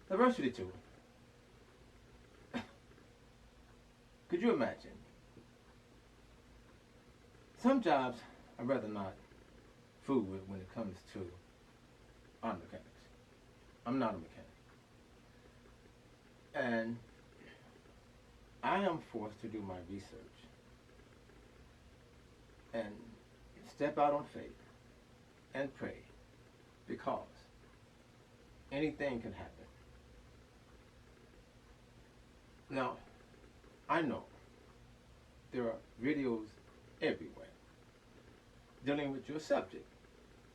Diversity too. Could you imagine? Some jobs I'd rather not fool with when it comes to auto mechanics. I'm not a mechanic. And I am forced to do my research and step out on faith and pray because anything can happen. Now, I know there are videos everywhere dealing with your subject,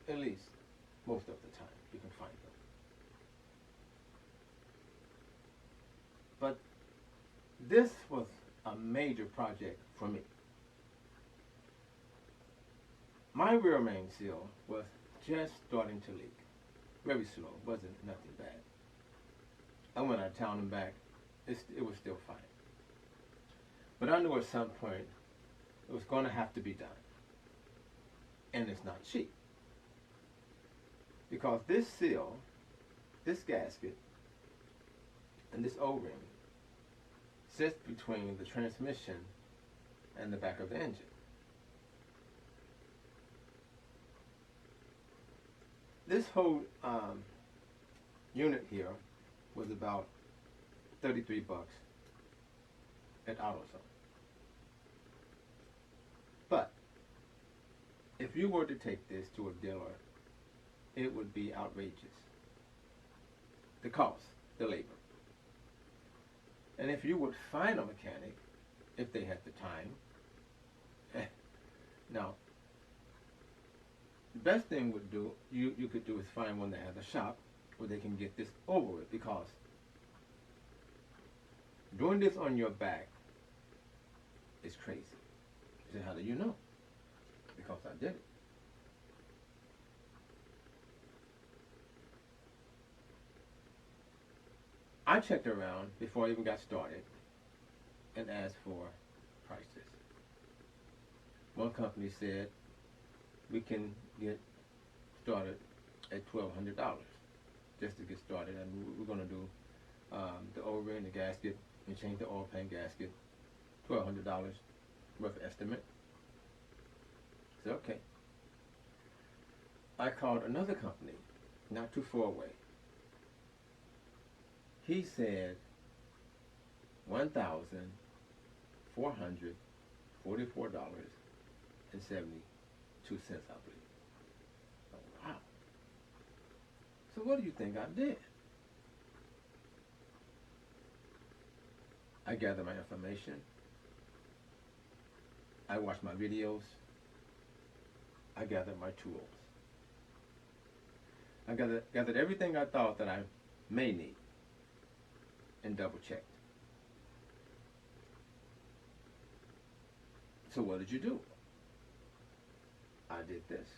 at least most of the time you can find them. But this was a major project for me. My rear main seal was just starting to leak. Very slow, wasn't nothing bad. I went out of town and back, it was still fine. But I knew at some point it was going to have to be done. And it's not cheap. Because this seal, this gasket, and this O-ring sits between the transmission and the back of the engine. This whole unit here was about 33 bucks at AutoZone. But if you were to take this to a dealer, it would be outrageous. The cost, the labor. And if you would find a mechanic, if they had the time, now, the best thing you could do is find one that has a shop where they can get this over with, because doing this on your back is crazy. You say, how do you know? Because I did it. I checked around before I even got started and asked for prices. One company said we can get started at $1,200 just to get started, and we're going to do the O-ring, the gasket, and change the oil pan gasket. $1,200 rough estimate. I said, okay. I called another company not too far away. He said $1,444.72, I believe. Oh, wow. So what do you think I did? I gathered my information. I watched my videos. I gathered my tools. I gathered everything I thought that I may need and double checked. So what did you do? I did this.